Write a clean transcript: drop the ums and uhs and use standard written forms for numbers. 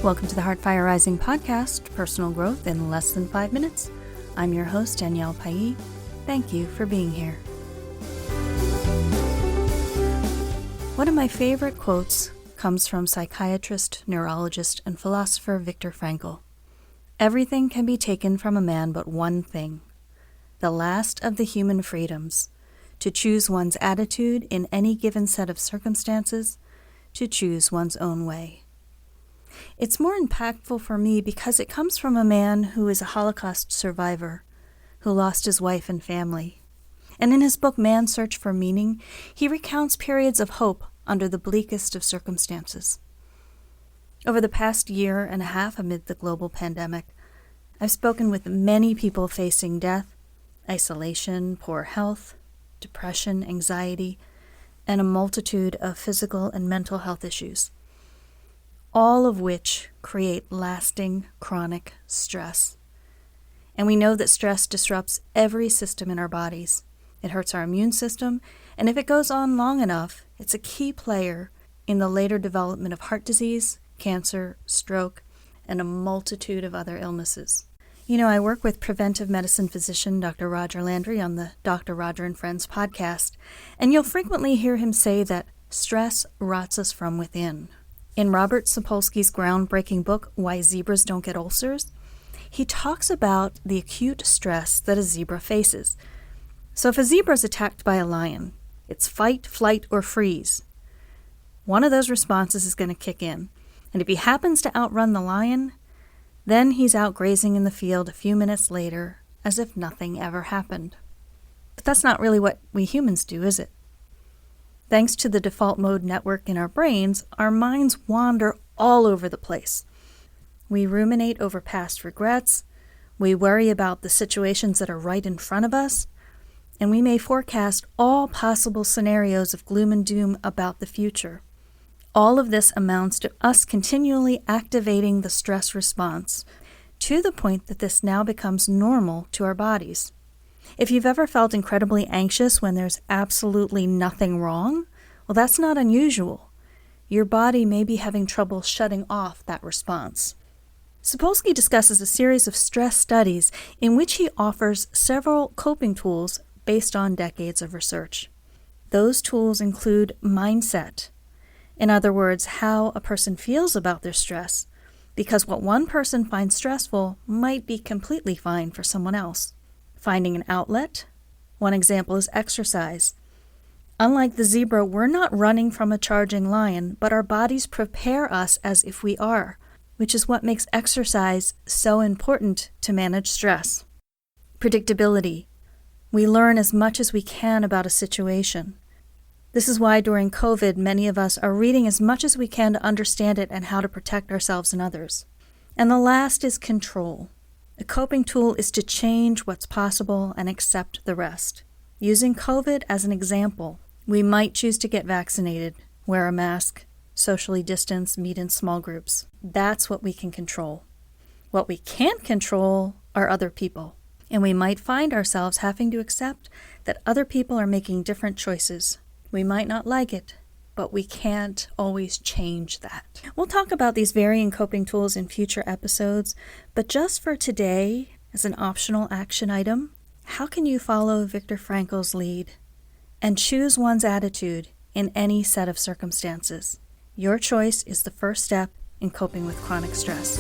Welcome to the Heartfire Rising podcast, personal growth in less than 5 minutes. I'm your host, Danielle Palli. Thank you for being here. One of my favorite quotes comes from psychiatrist, neurologist, and philosopher Viktor Frankl. Everything can be taken from a man but one thing, the last of the human freedoms, to choose one's attitude in any given set of circumstances, to choose one's own way. It's more impactful for me because it comes from a man who is a Holocaust survivor, who lost his wife and family. And in his book, Man's Search for Meaning, he recounts periods of hope under the bleakest of circumstances. Over the past year and a half amid the global pandemic, I've spoken with many people facing death, isolation, poor health, depression, anxiety, and a multitude of physical and mental health issues, all of which create lasting chronic stress. And we know that stress disrupts every system in our bodies. It hurts our immune system, and if it goes on long enough, it's a key player in the later development of heart disease, cancer, stroke, and a multitude of other illnesses. You know, I work with preventive medicine physician Dr. Roger Landry on the Dr. Roger and Friends podcast, and you'll frequently hear him say that stress rots us from within. In Robert Sapolsky's groundbreaking book, Why Zebras Don't Get Ulcers, he talks about the acute stress that a zebra faces. So if a zebra is attacked by a lion, it's fight, flight, or freeze. One of those responses is going to kick in. And if he happens to outrun the lion, then he's out grazing in the field a few minutes later as if nothing ever happened. But that's not really what we humans do, is it? Thanks to the default mode network in our brains, our minds wander all over the place. We ruminate over past regrets, we worry about the situations that are right in front of us, and we may forecast all possible scenarios of gloom and doom about the future. All of this amounts to us continually activating the stress response to the point that this now becomes normal to our bodies. If you've ever felt incredibly anxious when there's absolutely nothing wrong, well, that's not unusual. Your body may be having trouble shutting off that response. Sapolsky discusses a series of stress studies in which he offers several coping tools based on decades of research. Those tools include mindset. In other words, how a person feels about their stress, because what one person finds stressful might be completely fine for someone else. Finding an outlet. One example is exercise. Unlike the zebra, we're not running from a charging lion, but our bodies prepare us as if we are, which is what makes exercise so important to manage stress. Predictability. We learn as much as we can about a situation. This is why during COVID, many of us are reading as much as we can to understand it and how to protect ourselves and others. And the last is control. A coping tool is to change what's possible and accept the rest. Using COVID as an example, we might choose to get vaccinated, wear a mask, socially distance, meet in small groups. That's what we can control. What we can't control are other people. And we might find ourselves having to accept that other people are making different choices. We might not like it, but we can't always change that. We'll talk about these varying coping tools in future episodes, but just for today, as an optional action item, how can you follow Viktor Frankl's lead and choose one's attitude in any set of circumstances? Your choice is the first step in coping with chronic stress.